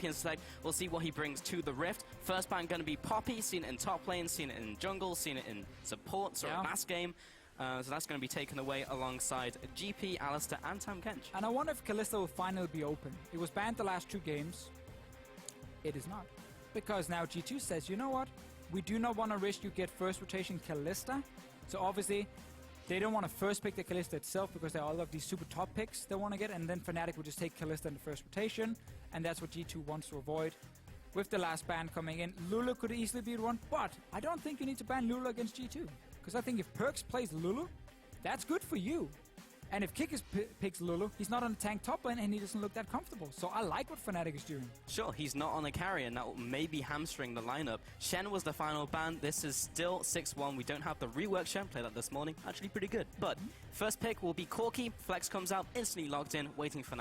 champion select. We'll see what he brings to the Rift. First ban going to be Poppy, seen it in top lane, seen it in jungle, seen it in support, so last game. So that's going to be taken away alongside GP, Alistair, and Tam Kench. And I wonder if Kalista will finally be open. It was banned the last 2 games. It is not. Because now G2 says, you know what? We do not want to risk you get first rotation Kalista. So obviously, they don't want to first pick the Kalista itself because there are all of these super top picks they want to get. And then Fnatic will just take Kalista in the first rotation. And that's what G2 wants to avoid. With the last ban coming in, Lulu could easily be one. But I don't think you need to ban Lulu against G2. Because I think if Perks plays Lulu, that's good for you. And if Kikis picks Lulu, he's not on the tank top lane and he doesn't look that comfortable. So I like what Fnatic is doing. Sure, he's not on a carry and that will maybe hamstring the lineup. Shen was the final ban. This is still 6-1. We don't have the rework Shen. Played that this morning. Actually pretty good. But first pick will be Corki. Flex comes out, instantly logged in, waiting for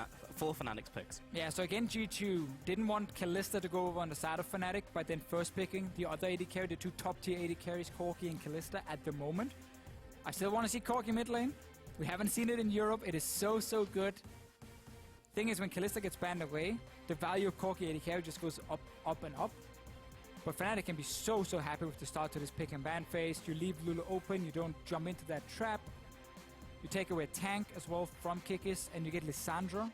Fnatic's picks. Yeah, so again, G2 didn't want Kalista to go over on the side of Fnatic, but then first picking the other AD carry, the 2 top tier AD carries, Corki and Kalista at the moment. I still want to see Corki mid lane. We haven't seen it in Europe. It is so good. Thing is, when Kalista gets banned away, the value of Corki AD carry just goes up and up. But Fnatic can be so happy with the start to this pick and ban phase. You leave Lulu open, you don't jump into that trap. You take away a tank as well from Kikis, and you get Lissandra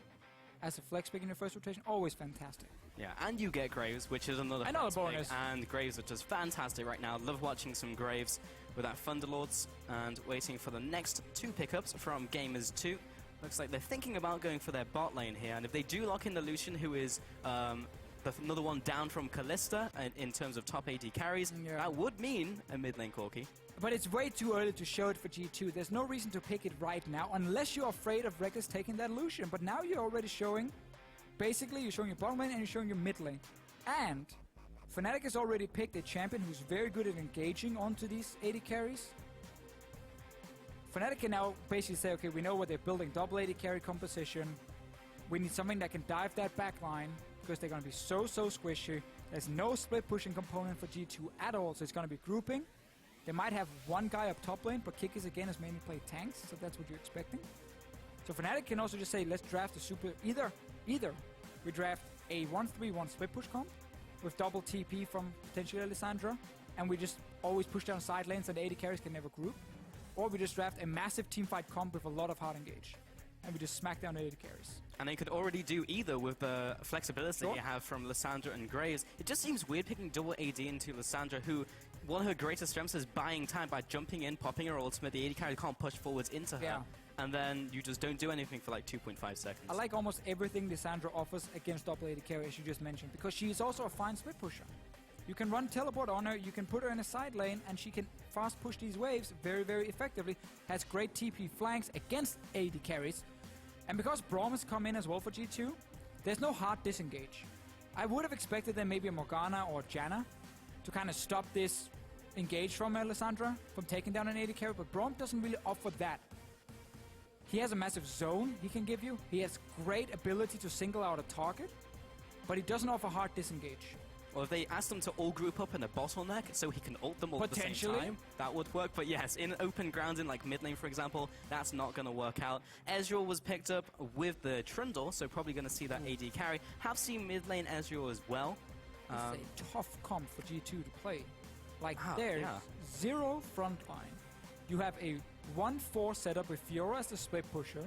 as a flex pick in your first rotation. Always fantastic. Yeah, and you get Graves, which is another bonus. Pick, and Graves are just fantastic right now. Love watching some Graves with that Thunderlords, and waiting for the next 2 pickups from Gamers 2. Looks like they're thinking about going for their bot lane here, and if they do lock in the Lucian, who is another one down from Kalista in terms of top AD carries, that would mean a mid lane Corki. But it's way too early to show it for G2. There's no reason to pick it right now, unless you're afraid of Reckless taking that Lucian. But now you're already showing, basically you're showing your bottom lane and you're showing your mid lane. And Fnatic has already picked a champion who's very good at engaging onto these AD carries. Fnatic can now basically say, okay, we know what they're building, double AD carry composition. We need something that can dive that back line, because they're going to be so squishy. There's no split pushing component for G2 at all, so it's going to be grouping. They might have one guy up top lane, but Kikis again has mainly played tanks, so that's what you're expecting. So Fnatic can also just say, let's draft a super... Either we draft a 1-3-1 split push comp with double TP from potentially Lissandra, and we just always push down side lanes and the AD carries can never group. Or we just draft a massive teamfight comp with a lot of hard engage, and we just smack down the AD carries. And they could already do either with the flexibility you have from Lissandra and Graves. It just seems weird picking double AD into Lissandra, who one of her greatest strengths is buying time by jumping in, popping her ultimate. The AD carry can't push forwards into her. And then you just don't do anything for like 2.5 seconds. I like almost everything Lissandra offers against double AD carry, as you just mentioned, because she is also a fine split pusher. You can run teleport on her, you can put her in a side lane, and she can fast push these waves very effectively. Has great TP flanks against AD carries. And because Braum has come in as well for G2, there's no hard disengage. I would have expected then maybe a Morgana or Janna to kind of stop this engage from Lissandra from taking down an AD carry, but Braum doesn't really offer that. He has a massive zone he can give you. He has great ability to single out a target, but he doesn't offer hard disengage. Or if they asked them to all group up in a bottleneck so he can ult them all at the same time, that would work. But yes, in open ground in like mid lane, for example, that's not going to work out. Ezreal was picked up with the Trundle, so probably going to see that AD carry. Have seen mid lane Ezreal as well. It's a tough comp for G2 to play. Like, there's zero frontline. You have a 1-4 setup with Fiora as the split pusher,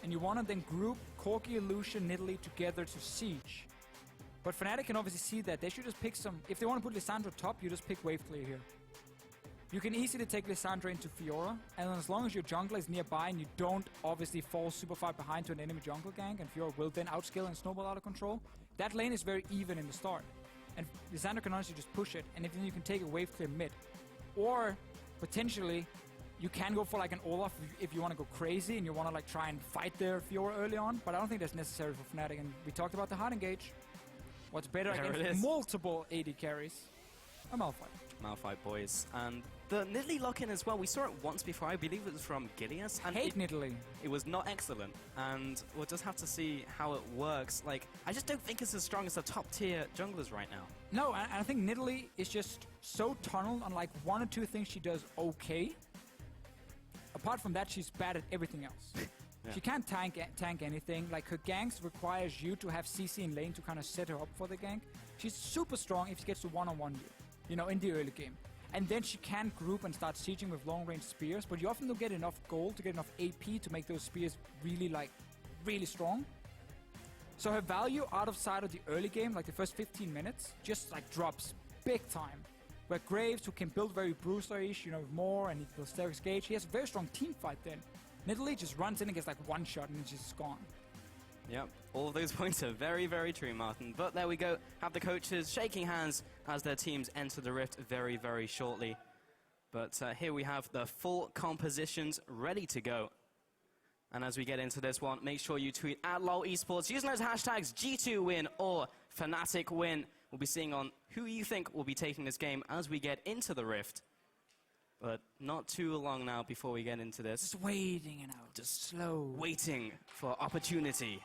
and you want to then group Corki, Lucian, Nidalee together to siege. But Fnatic can obviously see that. They should just pick some... If they want to put Lissandra top, you just pick wave clear here. You can easily take Lissandra into Fiora, and as long as your jungler is nearby and you don't obviously fall super far behind to an enemy jungle gank, and Fiora will then outscale and snowball out of control, that lane is very even in the start. And Lissandra can honestly just push it, and then you can take a wave clear mid. Or, potentially, you can go for like an Olaf if you want to go crazy and you want to like try and fight their Fiora early on, but I don't think that's necessary for Fnatic, and we talked about the hard engage. What's better against multiple AD carries? A Malphite. Malphite boys. And the Nidalee lock-in as well, we saw it once before, I believe it was from Gileas. And Nidalee. It was not excellent, and we'll just have to see how it works. Like, I just don't think it's as strong as the top-tier junglers right now. No, and I think Nidalee is just so tunneled on like one or two things she does okay. Apart from that, she's bad at everything else. Yeah. She can't tank anything. Like, her ganks requires you to have CC in lane to kind of set her up for the gank. She's super strong if she gets to one-on-one you know, in the early game. And then she can group and start sieging with long-range spears, but you often don't get enough gold to get enough AP to make those spears really strong. So her value out of sight of the early game, like the first 15 minutes, just like drops big time. Where Graves, who can build very Bruiser-ish, you know, more, and he builds Sterak's Gauge, he has a very strong team fight then. Nidalee just runs in and gets like one shot and it's just gone. Yep, all of those points are very, very true, Martin. But there we go, have the coaches shaking hands as their teams enter the Rift very, very shortly. But here we have the full compositions ready to go. And as we get into this one, make sure you tweet at LOL Esports using those hashtags G2win or Fnatic win. We'll be seeing on who you think will be taking this game as we get into the Rift. But not too long now before we get into this. Just waiting it out, just slow. Waiting for opportunity.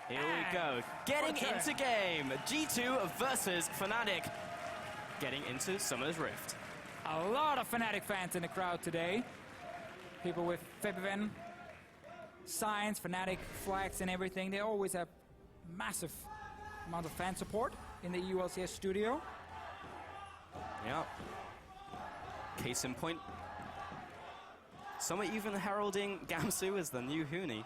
Here we go. Getting into game. G2 versus Fnatic. Getting into Summer's Rift. A lot of Fnatic fans in the crowd today. People with Febiven, signs, Fnatic flags and everything. They always have massive amount of fan support in the EU LCS studio. Yep. Case in point. Some are even heralding Gamsu as the new Huni.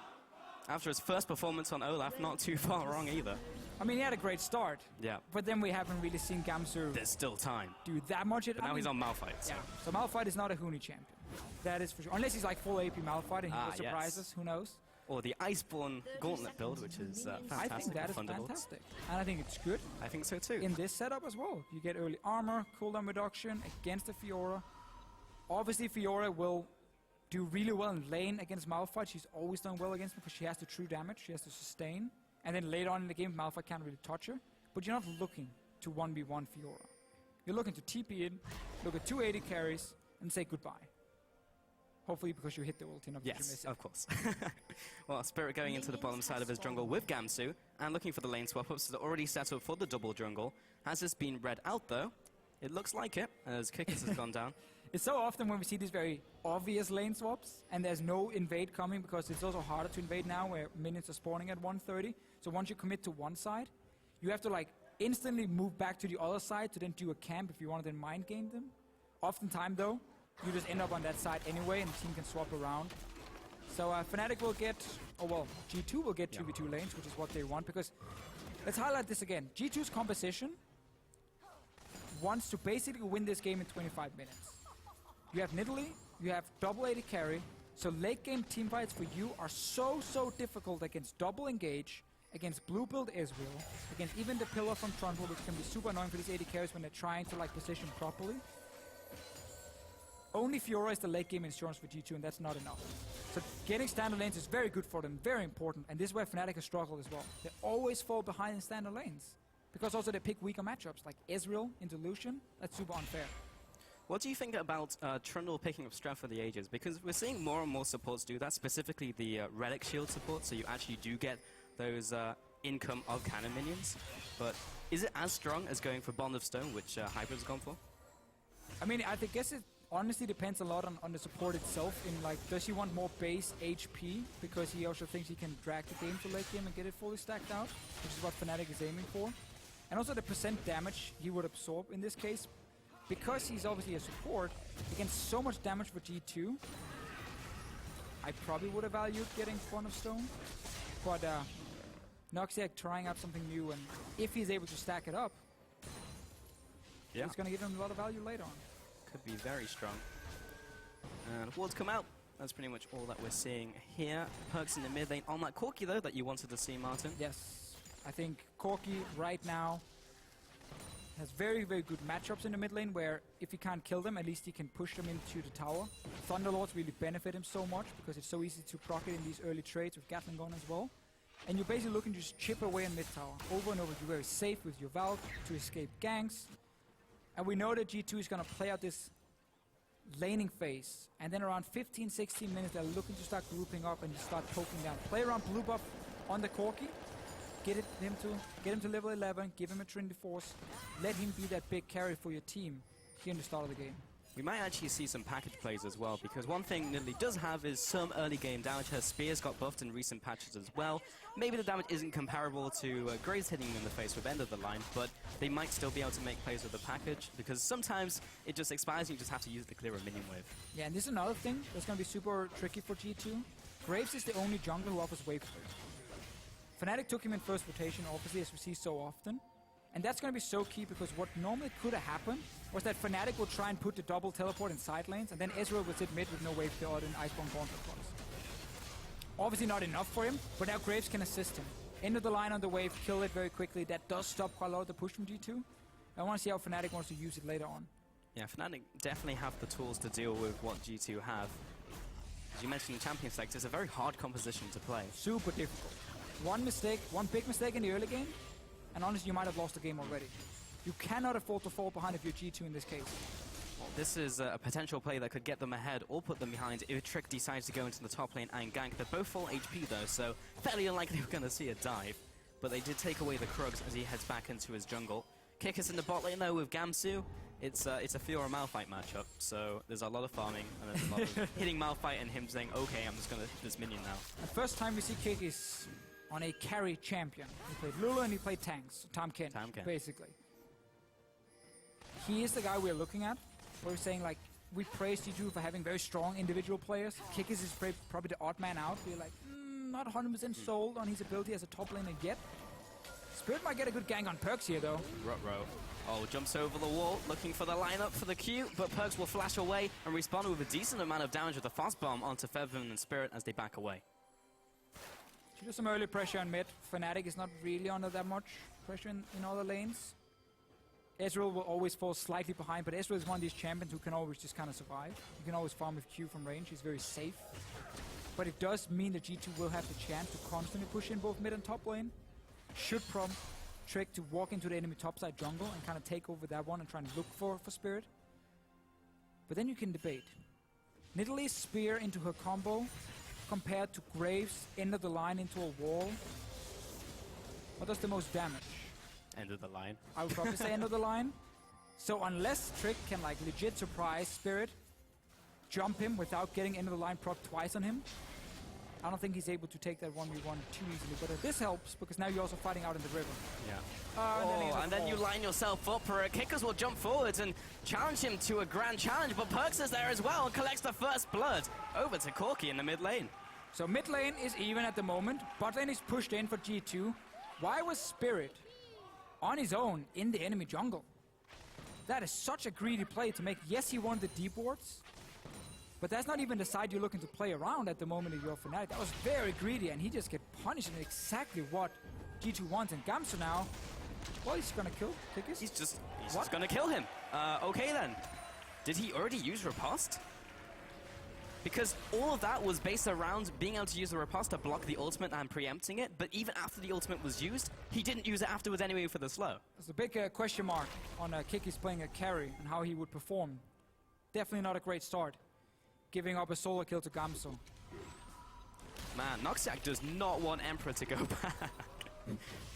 After his first performance on Olaf, not too far wrong either. I mean, he had a great start. Yeah. But then we haven't really seen Gamsu There's still time. do that much. But now he's on Malphite. So. Yeah. So Malphite is not a Huni champion. That is for sure. Unless he's like full AP Malphite and he will surprise us. Who knows? Or the Iceborne Gauntlet build, which is fantastic. I think that is fantastic. And I think it's good. I think so too. In this setup as well. You get early armor, cooldown reduction against the Fiora. Obviously, Fiora will do really well in lane against Malphite. She's always done well against him because she has the true damage. She has to sustain. And then later on in the game, Malphite can't really touch her. But you're not looking to 1v1 Fiora. You're looking to TP in, look at 280 carries, and say goodbye. Hopefully because you hit the ulti, not because you miss it. Of course. Well, Spirit going into the bottom side of his jungle with Gamsu, and looking for the lane swap-ups that are already settled for the double jungle. Has this been read out, though? It looks like it, as Kickers has gone down. It's so often when we see these very obvious lane swaps, and there's no invade coming, because it's also harder to invade now, where minions are spawning at 130. So once you commit to one side, you have to like instantly move back to the other side to then do a camp if you want to then mind game them. Oftentimes, though, you just end up on that side anyway, and the team can swap around. So Fnatic will get, G2 will get 2v2 lanes, which is what they want, because let's highlight this again. G2's composition wants to basically win this game in 25 minutes. You have Nidalee, you have double AD carry, so late game teamfights for you are so difficult against double engage, against blue build Ezreal, against even the pillar from Trundle, which can be super annoying for these AD carries when they're trying to like position properly. Only Fiora is the late game insurance for G2, and that's not enough. So getting standard lanes is very good for them, very important, and this is where Fnatic has struggled as well. They always fall behind in standard lanes, because also they pick weaker matchups, like Ezreal into Lucian. That's super unfair. What do you think about Trundle picking up Strength for the Ages? Because we're seeing more and more supports do that, specifically the Relic Shield support, so you actually do get those income of cannon minions. But is it as strong as going for Bond of Stone, which Hybrid's gone for? I mean, I guess it honestly depends a lot on the support itself. In like, does he want more base HP? Because he also thinks he can drag the game to late game and get it fully stacked out, which is what Fnatic is aiming for. And also the percent damage he would absorb in this case. Because he's obviously a support, against so much damage for G2, I probably would have valued getting Bond of Stone. But Noxiac trying out something new, and if he's able to stack it up, it's going to give him a lot of value later on. Could be very strong. And wards come out. That's pretty much all that we're seeing here. Perks in the mid lane on that Corki, though, that you wanted to see, Martin. Yes. I think Corki right now has very good matchups in the mid lane, where if he can't kill them, at least he can push them into the tower. Thunderlords really benefit him so much, because it's so easy to proc it in these early trades with Gatling Gun as well. And you're basically looking to just chip away in mid tower. Over and over, you're very safe with your Valk to escape ganks. And we know that G2 is going to play out this laning phase. And then around 15-16 minutes, they're looking to start grouping up and start poking down. Play around blue buff on the Corki. Get him to level 11, give him a Trinity Force. Let him be that big carry for your team here in the start of the game. We might actually see some package plays as well, because one thing Nidalee does have is some early game damage. Her spears got buffed in recent patches as well. Maybe the damage isn't comparable to Graves hitting them in the face with end of the line, but they might still be able to make plays with the package, because sometimes it just expires and you just have to use it to clear a minion wave. Yeah, and this is another thing that's going to be super tricky for G2. Graves is the only jungler who offers wave clear. Fnatic took him in first rotation, obviously, as we see so often. And that's going to be so key, because what normally could have happened was that Fnatic would try and put the double teleport in side lanes, and then Ezreal would sit mid with no wave clear and Iceborne Gauntlet plus. Obviously not enough for him, but now Graves can assist him. End of the line on the wave, kill it very quickly. That does stop quite a lot of the push from G2. I want to see how Fnatic wants to use it later on. Yeah, Fnatic definitely have the tools to deal with what G2 have. As you mentioned in Champion Select, it's a very hard composition to play. Super difficult. One mistake, one big mistake in the early game, and honestly, you might have lost the game already. You cannot afford to fall behind if you're G2 in this case. Well, this is a potential play that could get them ahead or put them behind if Trick decides to go into the top lane and gank. They're both full HP though, so fairly unlikely we're going to see a dive. But they did take away the Krugs as he heads back into his jungle. Kick is in the bot lane though with Gamsu. It's a Fiora Malphite matchup, so there's a lot of farming and there's a lot of hitting Malphite and him saying, okay, I'm just going to hit this minion now. The first time we see Kick is on a carry champion. He played Lulu and he played tanks. Tamkin, basically. He is the guy we're looking at. We're saying, like, we praise G2 for having very strong individual players. Kick is probably the odd man out. We're like, not 100% sold on his ability as a top laner yet. Spirit might get a good gank on Perks here, though. Ruh-roh. Oh, jumps over the wall, looking for the lineup for the Q, but Perks will flash away and respond with a decent amount of damage with a fast bomb onto Featherman and Spirit as they back away. She does some early pressure on mid. Fnatic is not really under that much pressure in other lanes. Ezreal will always fall slightly behind, but Ezreal is one of these champions who can always just kind of survive. You can always farm with Q from range. He's very safe. But it does mean that G2 will have the chance to constantly push in both mid and top lane. Should prompt Trick to walk into the enemy topside jungle and kind of take over that one and try and look for Spirit. But then you can debate. Nidalee's spear into her combo compared to Graves' end of the line into a wall. What does the most damage? End of the line. I would probably say end of the line. So unless Trick can like legit surprise Spirit, jump him without getting end of the line proc twice on him, I don't think he's able to take that 1v1 too easily. But this helps because now you're also fighting out in the river. Yeah. And then you line yourself up for it. Kickers will jump forwards and challenge him to a grand challenge, but Perks is there as well and collects the first blood. Over to Corki in the mid lane. So mid lane is even at the moment. Bot lane is pushed in for G2. Why was Spirit on his own in the enemy jungle? That is such a greedy play to make. Yes, he won the deep wards, but that's not even the side you're looking to play around at the moment if you're Fnatic. That was very greedy, and he just get punished in exactly what G2 wants. And Gamsu now, well, he's gonna kill Kickers. He's just gonna kill him. Okay then. Did he already use Riposte? Because all of that was based around being able to use the Riposte to block the ultimate and preempting it, but even after the ultimate was used, he didn't use it afterwards anyway for the slow. There's a big question mark on Kickers playing a carry and how he would perform. Definitely not a great start, giving up a solo kill to Gamsu. Man, Noxiac does not want Emperor to go back.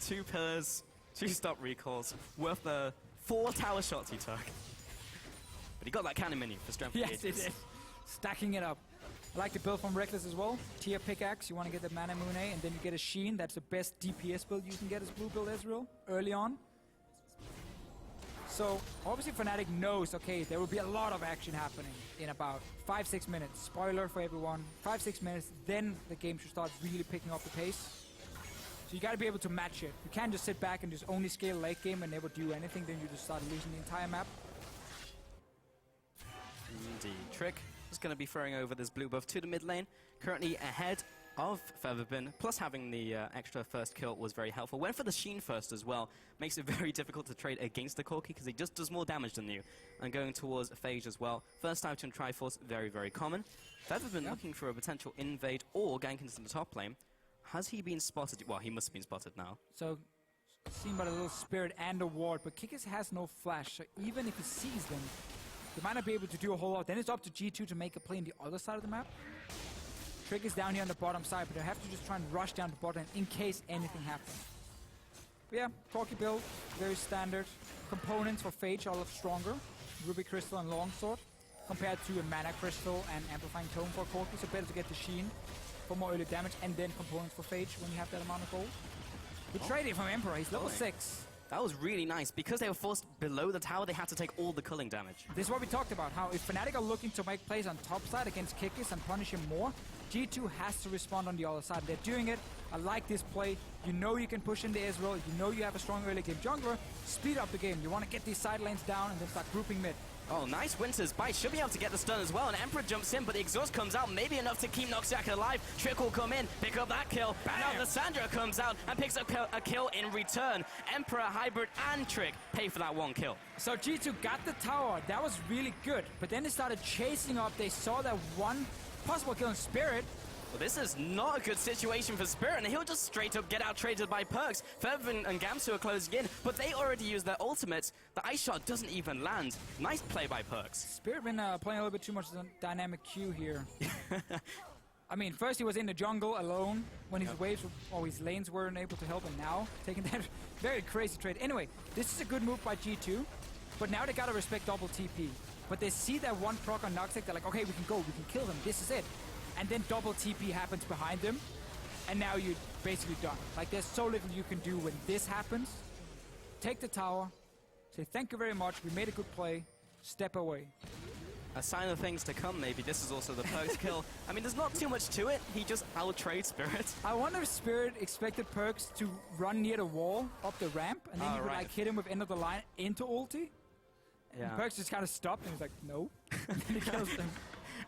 2 pillars, 2 stop recalls, worth the 4 tower shots he took. But he got that cannon menu for strength. Yes, he did. Stacking it up. I like the build from Reckless as well. Tier pickaxe, you want to get the Mana Moon A, and then you get a Sheen. That's the best DPS build you can get as blue build Ezreal early on. So obviously Fnatic knows, okay, there will be a lot of action happening in about 5-6 minutes. Spoiler for everyone, 5-6 minutes, then the game should start really picking up the pace. So you got to be able to match it. You can't just sit back and just only scale late game and never do anything, then you just start losing the entire map. Indeed. Trick is going to be throwing over this blue buff to the mid lane, currently ahead of Featherbin, plus having the extra first kill was very helpful. Went for the Sheen first as well, makes it very difficult to trade against the Corki because he just does more damage than you. And going towards Phage as well, first item Triforce, very, very common. Featherbin looking for a potential invade or gank into the top lane. Has he been spotted? Well, he must have been spotted now. So, seen by a little Spirit and a ward, but Kickers has no flash, so even if he sees them, they might not be able to do a whole lot. Then it's up to G2 to make a play on the other side of the map. Trick is down here on the bottom side, but they have to just try and rush down the bottom in case anything happens. But yeah, Corki build, very standard. Components for Phage are a lot stronger. Ruby Crystal and Longsword. compared to a Mana Crystal and Amplifying Tome for Corki. So better to get the Sheen for more early damage and then components for Phage when you have that amount of gold. Good trading from Emperor. He's level 6. That was really nice. Because they were forced below the tower, they had to take all the culling damage. This is what we talked about, how if Fnatic are looking to make plays on top side against Kikis and punish him more, G2 has to respond on the other side. They're doing it. I like this play. You know you can push into Israel. You know you have a strong early game jungler. Speed up the game. You want to get these side lanes down and then start grouping mid. Oh, nice Winter's Bite. Should be able to get the stun as well. And Emperor jumps in, but the exhaust comes out. Maybe enough to keep Noxiac alive. Trick will come in, pick up that kill. Bam! Now Lissandra comes out and picks up a kill in return. Emperor, Hybrid, and Trick pay for that one kill. So G2 got the tower. That was really good. But then they started chasing up. They saw that one possible kill in Spirit. Well, this is not a good situation for Spirit, and he'll just straight up get out-traded by Perks. Fervent and Gamsu are closing in, but they already used their ultimates. The Ice Shot doesn't even land. Nice play by Perks. Spirit been playing a little bit too much dynamic Q here. I mean, first he was in the jungle alone when his waves or his lanes weren't able to help, and now taking that very crazy trade. Anyway, this is a good move by G2, but now they gotta respect double TP. But they see that one proc on Noxiac, they're like, okay, we can go, we can kill them, this is it. And then double TP happens behind them, and now you're basically done. Like, there's so little you can do when this happens. Take the tower, say thank you very much, we made a good play, step away. A sign of things to come, maybe. This is also the Perks kill. I mean, there's not too much to it. He just out-trades Spirit. I wonder if Spirit expected Perks to run near the wall, up the ramp, and then he would like hit him with end of the line into ulti. Yeah. And Perks just kind of stopped, and he's like, no. And then he kills them.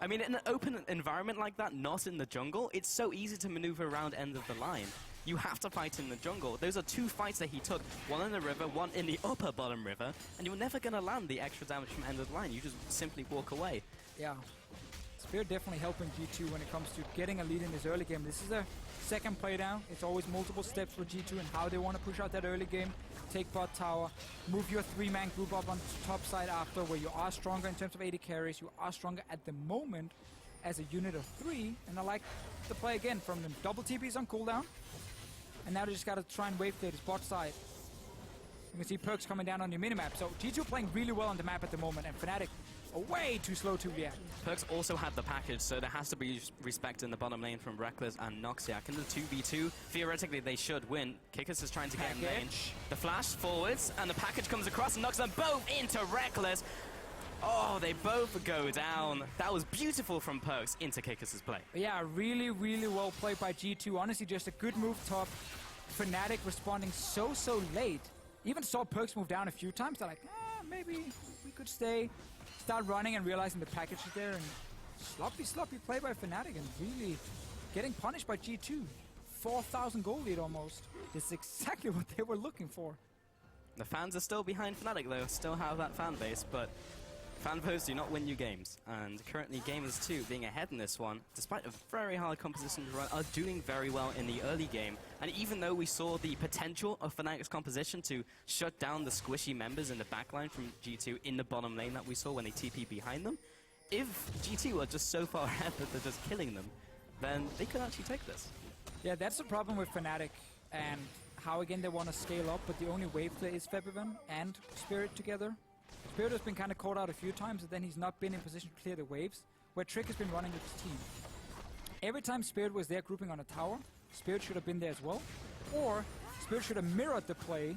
I mean, in an open environment like that, not in the jungle, it's so easy to maneuver around end of the line. You have to fight in the jungle. Those are 2 fights that he took, one in the river, one in the upper bottom river, and you're never going to land the extra damage from end of the line. You just simply walk away. Yeah. Spirit definitely helping G2 when it comes to getting a lead in this early game. This is a second play down. It's always multiple steps for G2 and how they want to push out that early game. Take bot tower, move your 3-man group up on top side after, where you are stronger in terms of AD carries. You are stronger at the moment as a unit of 3. And I like the play again from them. Double TPs on cooldown. And now they just got to try and wave clear this bot side. You can see Perks coming down on your minimap. So G2 playing really well on the map at the moment, and Fnatic are way too slow to react. Perks also had the package, so there has to be respect in the bottom lane from Reckless and Noxiac. In the 2v2, theoretically they should win. Kikis is trying to get in lane. The flash forwards, and the package comes across and knocks them both into Reckless. Oh, they both go down. That was beautiful from Perks into Kikis' play. Yeah, really, really well played by G2. Honestly, just a good move top. Fnatic responding so late. Even saw Perks move down a few times. They're like, maybe we could stay. Start running and realizing the package is there. And sloppy play by Fnatic and really getting punished by G2. 4,000 gold lead almost. This is exactly what they were looking for. The fans are still behind Fnatic though, still have that fan base, but fan votes do not win you games, and currently Gamers 2 being ahead in this one, despite a very hard composition to run, are doing very well in the early game. And even though we saw the potential of Fnatic's composition to shut down the squishy members in the backline from G2 in the bottom lane that we saw when they TP behind them, if G2 are just so far ahead that they're just killing them, then they could actually take this. Yeah, that's the problem with Fnatic, and how again they want to scale up, but the only wave play is Febiven and Spirit together. Spirit has been kind of caught out a few times, and then he's not been in position to clear the waves, where Trick has been running with his team. Every time Spirit was there grouping on a tower, Spirit should have been there as well, or Spirit should have mirrored the play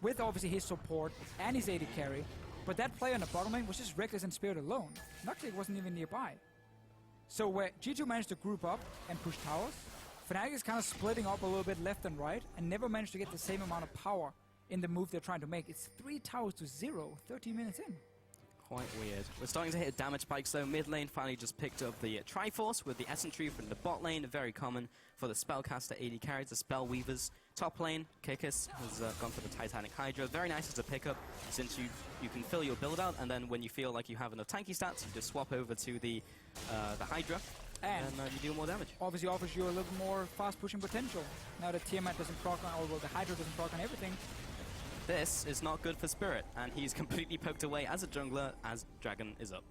with obviously his support and his AD carry, but that play on the bottom lane was just Reckless and Spirit alone. Noxiac wasn't even nearby. So where G2 managed to group up and push towers, Fnatic is kind of splitting up a little bit left and right, and never managed to get the same amount of power in the move they're trying to make. It's 3 towers to 0, 13 minutes in. Quite weird. We're starting to hit damage spikes though. Mid lane finally just picked up the Triforce with the Essence Tree from the bot lane. Very common for the Spellcaster AD carries, the Spell Weavers. Top lane, Kikis has gone for the Titanic Hydra. Very nice as a pickup, since you can fill your build out, and then when you feel like you have enough tanky stats, you just swap over to the Hydra, and you do more damage. Obviously offers you a little more fast pushing potential. Now that Tiamat doesn't proc on, or well, the Hydra doesn't proc on everything. This is not good for Spirit, and he's completely poked away as a jungler as Dragon is up.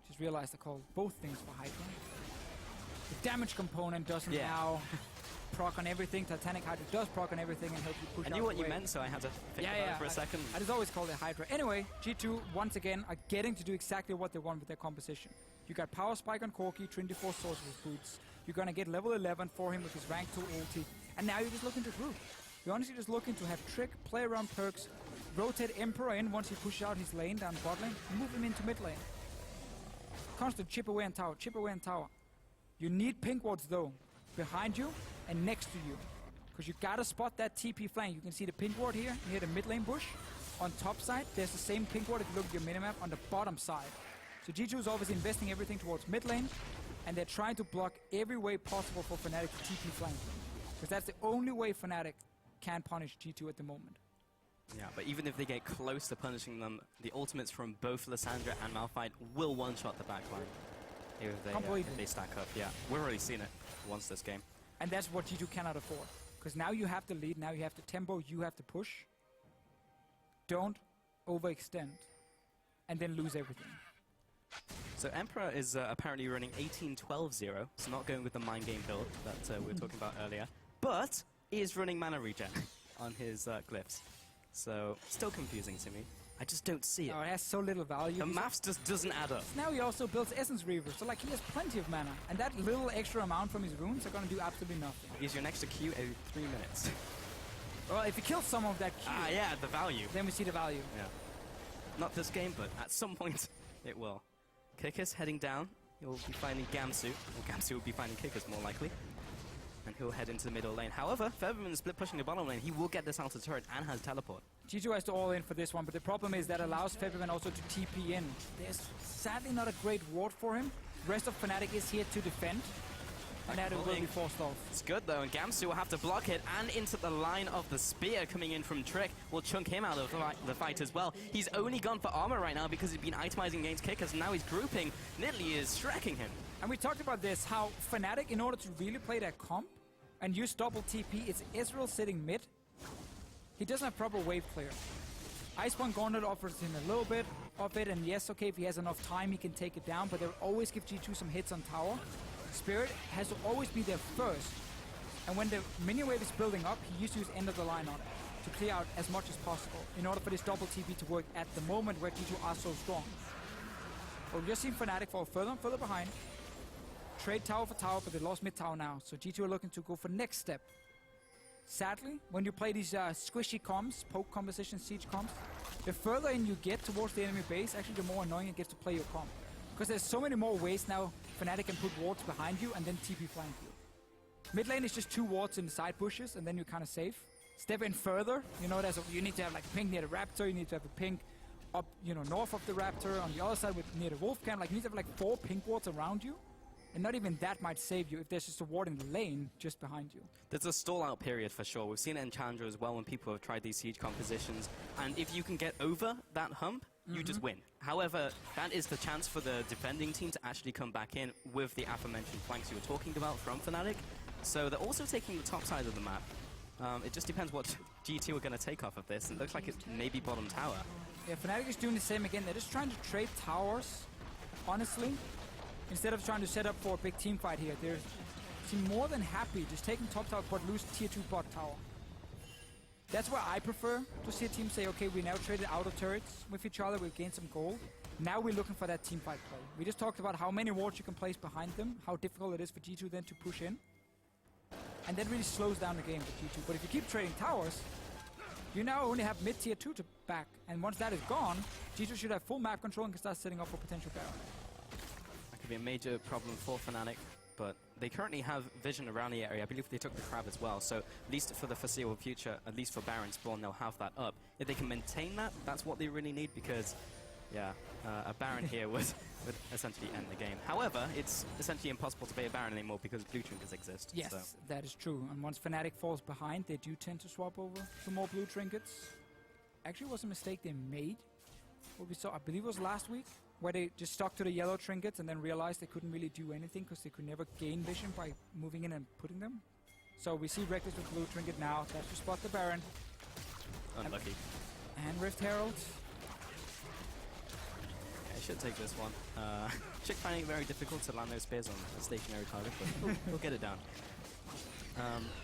Just realized I called both things for Hydra. The damage component doesn't now proc on everything. Titanic Hydra does proc on everything and help you push out I knew what the you way. meant, so I had to think about it for a second. I just always call it Hydra. Anyway, G2 once again are getting to do exactly what they want with their composition. You got Power Spike on Corki, Trinity Force Sorcerer's Boots. You're gonna get level 11 for him with his rank 2 ulti. And now you're just looking to group. You're honestly just looking to have Trick, play around perks, rotate Emperor in once he pushes out his lane down bot lane, and move him into mid lane. Constant chip away and tower, chip away and tower. You need pink wards though, behind you and next to you. Because you gotta spot that TP flank. You can see the pink ward here, near the mid lane bush. On top side, there's the same pink ward if you look at your minimap on the bottom side. So G2 is obviously investing everything towards mid lane, and they're trying to block every way possible for Fnatic to TP flank. Because that's the only way Fnatic can punish G2 at the moment. Yeah, but even if they get close to punishing them, the ultimates from both Lissandra and Malphite will one-shot the backline. If they stack up, yeah. We've already seen it once this game. And that's what G2 cannot afford. Because now you have the lead, now you have the tempo, you have to push. Don't overextend and then lose everything. So Emperor is apparently running 18-12-0, so not going with the mind game build that we were talking about earlier, but is running mana regen on his glyphs. So still confusing to me. I just don't see it. Oh, it has so little value. The maths just doesn't add up. Now he also builds Essence Reaver, so like he has plenty of mana, and that little extra amount from his runes are gonna do absolutely nothing. He's your next to Q every 3 minutes. Well, if he kills some of that Q, yeah, the value. then we see the value. Yeah. Not this game, but at some point it will. Kikis heading down. He'll be finding Gamsu. Or Gamsu will be finding Kikis more likely. And he'll head into the middle lane. However, Featherman is split pushing the bottom lane. He will get this outer turret and has teleport. G2 has to all in for this one, but the problem is that allows Featherman also to TP in. There's sadly not a great ward for him. The rest of Fnatic is here to defend. And that will be forced off. It's good though, and Gamsu will have to block it, and into the line of the spear coming in from Trick will chunk him out of the fight as well. He's only gone for armor right now because he's been itemizing against Kickers, and now he's grouping. Nidalee is shrekking him. And we talked about this, how Fnatic, in order to really play their comp and use double TP, it's Ezreal sitting mid. He doesn't have proper wave clear. Iceborne Gauntlet offers him a little bit of it, and yes, okay, if he has enough time, he can take it down, but they'll always give G2 some hits on tower. Spirit has to always be there first, and when the minion wave is building up, he used to use end of the line on it to clear out as much as possible in order for this double TP to work at the moment where G2 are so strong. But we've just seen Fnatic fall further and further behind. Trade tower for tower, but they lost mid tower now, so G2 are looking to go for next step. Sadly, when you play these squishy comps, poke composition, siege comps, the further in you get towards the enemy base, actually the more annoying it gets to play your comp. Because there's so many more ways now Fnatic can put wards behind you and then TP flank you. Mid lane is just 2 wards in the side pushes and then you're kind of safe. Step in further, you know, you need to have like a pink near the Raptor, you need to have a pink up, you know, north of the Raptor, on the other side near the Wolf Camp, like you need to have like 4 pink wards around you. And not even that might save you if there's just a ward in the lane just behind you. There's a stall out period for sure. We've seen it in Challenger as well when people have tried these siege compositions. And if you can get over that hump, you just win. However, that is the chance for the defending team to actually come back in with the aforementioned flanks you were talking about from Fnatic. So they're also taking the top side of the map. It just depends what G2 are going to take off of this. It looks like it's maybe bottom tower. Yeah, Fnatic is doing the same again. They're just trying to trade towers, honestly. Instead of trying to set up for a big team fight here, they're more than happy just taking top tower but lose tier 2 bot tower. That's where I prefer to see a team say, okay, we now traded outer turrets with each other, we've gained some gold. Now we're looking for that team fight play. We just talked about how many wards you can place behind them, how difficult it is for G2 then to push in. And that really slows down the game for G2. But if you keep trading towers, you now only have mid tier 2 to back. And once that is gone, G2 should have full map control and can start setting up for potential Baron. That could be a major problem for Fnatic. But they currently have vision around the area. I believe they took the crab as well. So at least for the foreseeable future, at least for Baron Spawn, they'll have that up. If they can maintain that, that's what they really need because, yeah, a Baron here would essentially end the game. However, it's essentially impossible to play a Baron anymore because blue trinkets exist. Yes, so that is true. And once Fnatic falls behind, they do tend to swap over to more blue trinkets. Actually, it was a mistake they made. What we saw, I believe it was last week, where they just stuck to the yellow trinkets and then realized they couldn't really do anything because they could never gain vision by moving in and putting them. So we see Reckless with blue trinket now. That's to spot the Baron. Unlucky. And Rift Herald. Yeah, I should take this one. Chick finding it very difficult to land those spears on a stationary target, but we'll get it down.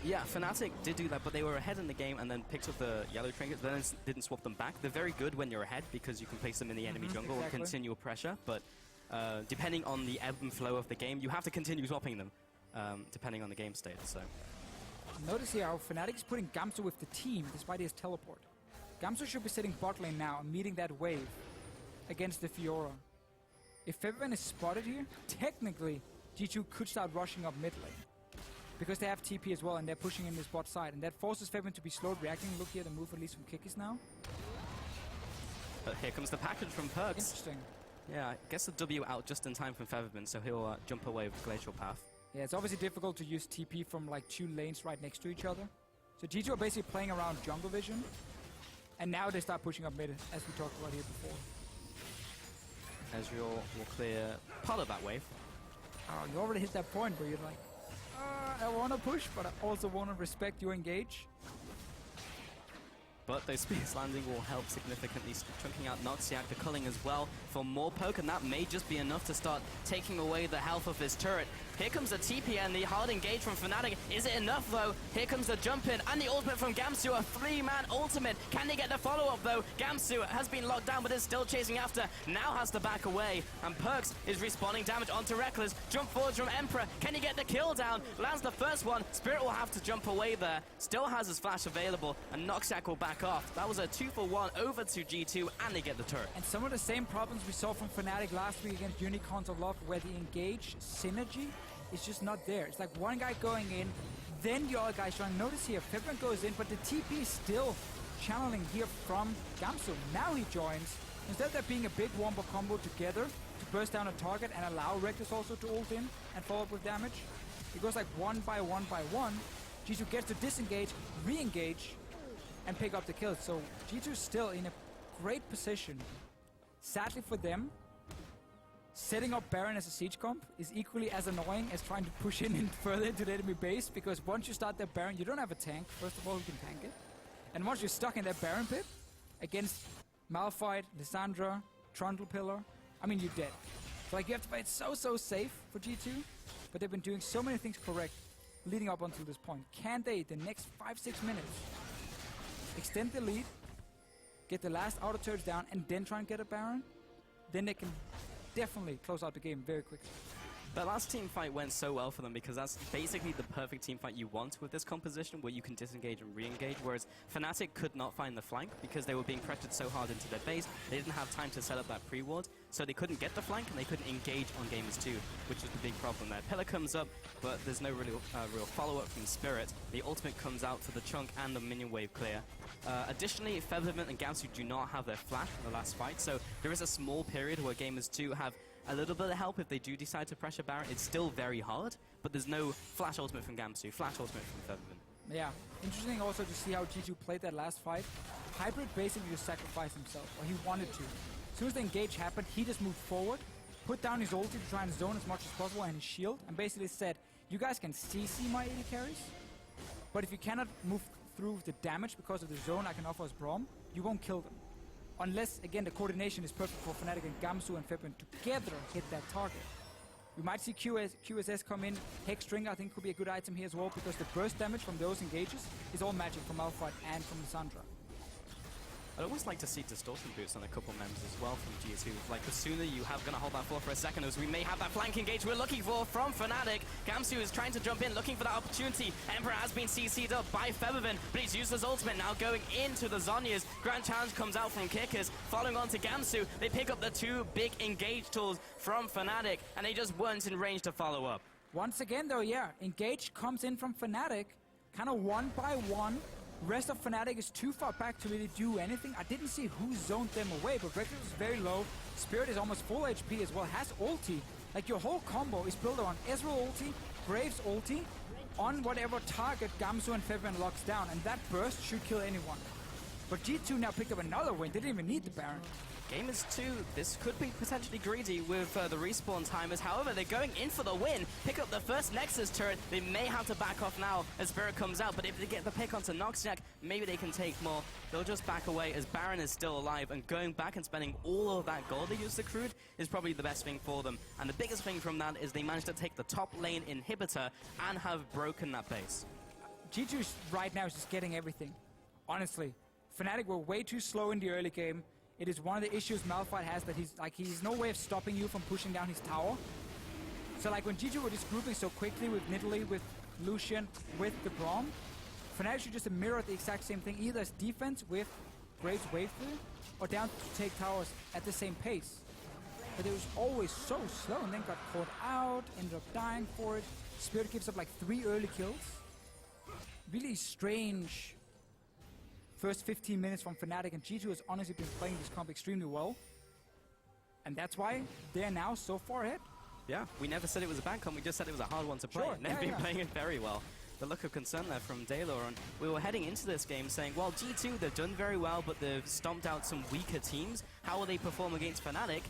Yeah, Fnatic did do that, but they were ahead in the game and then picked up the yellow trinkets, then didn't swap them back. They're very good when you're ahead because you can place them in the enemy jungle and continue pressure, but depending on the ebb and flow of the game, you have to continue swapping them, depending on the game state. So notice here how Fnatic is putting Gamsu with the team despite his teleport. Gamsu should be sitting bot lane now and meeting that wave against the Fiora. If Febiven is spotted here, technically G2 could start rushing up mid lane. Because they have TP as well and they're pushing in this bot side. And that forces Febiven to be slow reacting. Look here, the move at least from Kikis now. But here comes the package from Perks. Interesting. Yeah, gets the W out just in time from Febiven, so he'll jump away with Glacial Path. Yeah, it's obviously difficult to use TP from like 2 lanes right next to each other. So G2 are basically playing around jungle vision. And now they start pushing up mid, as we talked about here before. Ezreal will clear part of that wave. Oh, you already hit that point where you're like, I want to push, but I also want to respect your engage. But those Spears landing will help significantly, chunking out Noxiac, the culling as well for more poke, and that may just be enough to start taking away the health of this turret. Here comes the TP and the hard engage from Fnatic. Is it enough though? Here comes the jump in and the ultimate from Gamsu, a 3-man ultimate. Can they get the follow-up though? Gamsu has been locked down but is still chasing after. Now has to back away, and Perks is respawning damage onto Reckless. Jump forwards from Emperor. Can he get the kill down? Lands the first one. Spirit will have to jump away there. Still has his flash available, and Noxiac will back off. That was a 2-for-1 over to G2, and they get the turret. And some of the same problems we saw from Fnatic last week against Unicorns of Love, where the engage synergy is just not there. It's like one guy going in, then the other guy's trying. Notice here, Febiven goes in, but the TP is still channeling here from Gamsu. Now he joins. Instead of there being a big wombo combo together to burst down a target and allow Reckless also to ult in and follow up with damage, it goes like one by one by one. G2 gets to disengage, re-engage, and pick up the kills. So G2 is still in a great position. Sadly for them, setting up Baron as a siege comp is equally as annoying as trying to push in further into the enemy base, because once you start that Baron, you don't have a tank, first of all, who can tank it. And once you're stuck in that Baron pit against Malphite, Lissandra, Trundle Pillar, I mean, you're dead. So like, you have to play it so safe for G2, but they've been doing so many things correct leading up until this point. Can they, the next 5-6 minutes, extend the lead, get the last outer turrets down, and then try and get a Baron? Then they can definitely close out the game very quickly. That last team fight went so well for them because that's basically the perfect team fight you want with this composition, where you can disengage and re-engage, whereas Fnatic could not find the flank because they were being pressured so hard into their base. They didn't have time to set up that pre-ward, so they couldn't get the flank and they couldn't engage on Gamers 2, which is the big problem there. Pillar comes up, but there's no real follow-up from Spirit. The ultimate comes out for the chunk and the minion wave clear. Additionally, Featherman and Gamsu do not have their flash in the last fight, so there is a small period where Gamers 2 have a little bit of help if they do decide to pressure Baron. It's still very hard, but there's no flash ultimate from Gamsu, flash ultimate from Featherman. Yeah, interesting also to see how G2 played that last fight. Hybrid basically just sacrificed himself, or he wanted to. As soon as the engage happened, he just moved forward, put down his ulti to try and zone as much as possible and his shield, and basically said, you guys can CC my AD carries, but if you cannot move through the damage because of the zone I can offer as Braum, you won't kill them. Unless, again, the coordination is perfect for Fnatic and Gamsu and Febiven together hit that target. We might see QSS come in. Hex String, I think, could be a good item here as well, because the burst damage from those engages is all magic from Malphite and from Lissandra. I'd always like to see distortion boots on a couple members as well from G2. Like, the sooner you have gonna hold that floor for a second, as we may have that flank engage we're looking for from Fnatic. Gamsu is trying to jump in, looking for that opportunity. Emperor has been CC'd up by Featherman, but he's used his ultimate now going into the Zhonya's. Grand Challenge comes out from Kickers, following on to Gamsu. They pick up the 2 big engage tools from Fnatic, and they just weren't in range to follow up. Once again, though, yeah, engage comes in from Fnatic, kind of one by one. Rest of Fnatic is too far back to really do anything. I didn't see who zoned them away, but Reckless is very low. Spirit is almost full HP as well, has ulti. Like, your whole combo is built around Ezreal ulti, Graves ulti, on whatever target Gamsu and Febiven locks down, and that burst should kill anyone. But G2 now picked up another win. They didn't even need the Baron. Gamers 2, this could be potentially greedy with the respawn timers. However, they're going in for the win. Pick up the first Nexus turret. They may have to back off now as Spirit comes out, but if they get the pick onto Noxiac, maybe they can take more. They'll just back away as Baron is still alive, and going back and spending all of that gold they used accrued is probably the best thing for them. And the biggest thing from that is they managed to take the top lane inhibitor and have broken that base. G2 right now is just getting everything. Honestly, Fnatic were way too slow in the early game. It is one of the issues Malphite has, that he's no way of stopping you from pushing down his tower. So like when G2 were just grouping so quickly with Nidalee, with Lucian, with the Braum, Fnatic should just mirror the exact same thing, either as defense with Graves wave through, or down to take towers at the same pace. But it was always so slow, and then got caught out, ended up dying for it. Spirit gives up like 3 early kills. Really strange first 15 minutes from Fnatic, and G2 has honestly been playing this comp extremely well. And that's why they're now so far ahead. Yeah, we never said it was a bad comp, we just said it was a hard one to play. Sure, They've been playing it very well. The look of concern there from Daylor, and we were heading into this game saying, well, G2, they've done very well, but they've stomped out some weaker teams. How will they perform against Fnatic?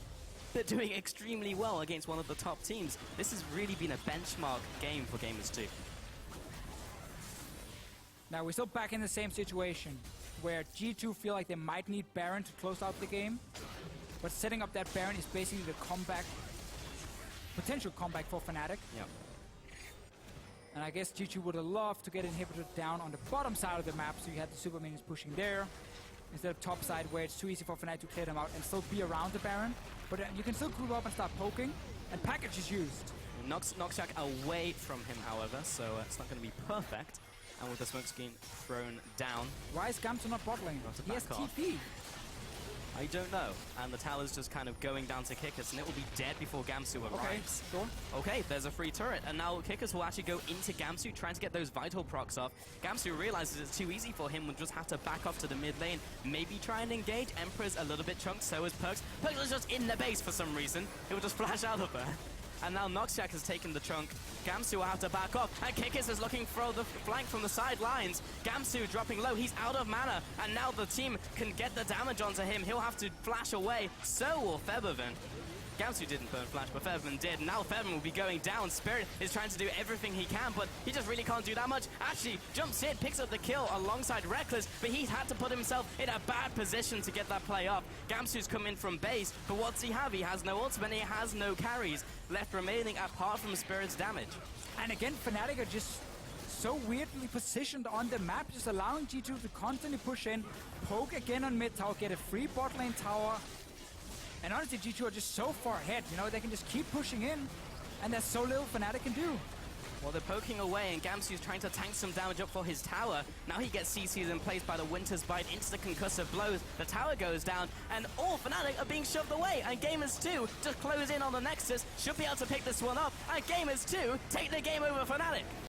They're doing extremely well against one of the top teams. This has really been a benchmark game for Gamers 2. Now we're still back in the same situation, where G2 feel like they might need Baron to close out the game, but setting up that Baron is basically the comeback, potential comeback for Fnatic. Yep. And I guess G2 would have loved to get Inhibitor down on the bottom side of the map, so you had the super minions pushing there, instead of top side where it's too easy for Fnatic to clear them out and still be around the Baron. But you can still group up and start poking, and package is used. Noxjack away from him, however, so it's not going to be perfect. And with the smoke screen thrown down. Why is Gamsu not bot lane? He has TP. I don't know. And the tower's just kind of going down to Kickers, and it will be dead before Gamsu arrives. Sure. Okay, there's a free turret, and now Kickers will actually go into Gamsu, trying to get those vital procs off. Gamsu realizes it's too easy for him, will just have to back off to the mid lane, maybe try and engage. Emperor's a little bit chunked, so is Perkz. Perkz is just in the base for some reason. He will just flash out of there. And now Noxjack has taken the chunk. Gamsu will have to back off, and Kickers is looking for the flank from the sidelines. Gamsu dropping low, he's out of mana, and now the team can get the damage onto him. He'll have to flash away, so will Featherman. Gamsu didn't burn flash, but Featherman did. Now Featherman will be going down. Spirit is trying to do everything he can, but he just really can't do that much. Actually, jumps in, picks up the kill alongside Reckless, but he's had to put himself in a bad position to get that play off. Gamsu's come in from base, but what's he have? He has no ultimate, he has no carries left remaining apart from Spirit's damage. And again, Fnatic are just so weirdly positioned on the map, just allowing G2 to constantly push in, poke again on mid tower, get a free bot lane tower. And honestly, G2 are just so far ahead, you know, they can just keep pushing in, and there's so little Fnatic can do. Well, they're poking away, and Gamsu's trying to tank some damage up for his tower. Now he gets CC'd in place by the Winter's Bite into the concussive blows. The tower goes down, and all Fnatic are being shoved away, and Gamers 2 just close in on the Nexus, should be able to pick this one up, and Gamers 2 take the game over Fnatic.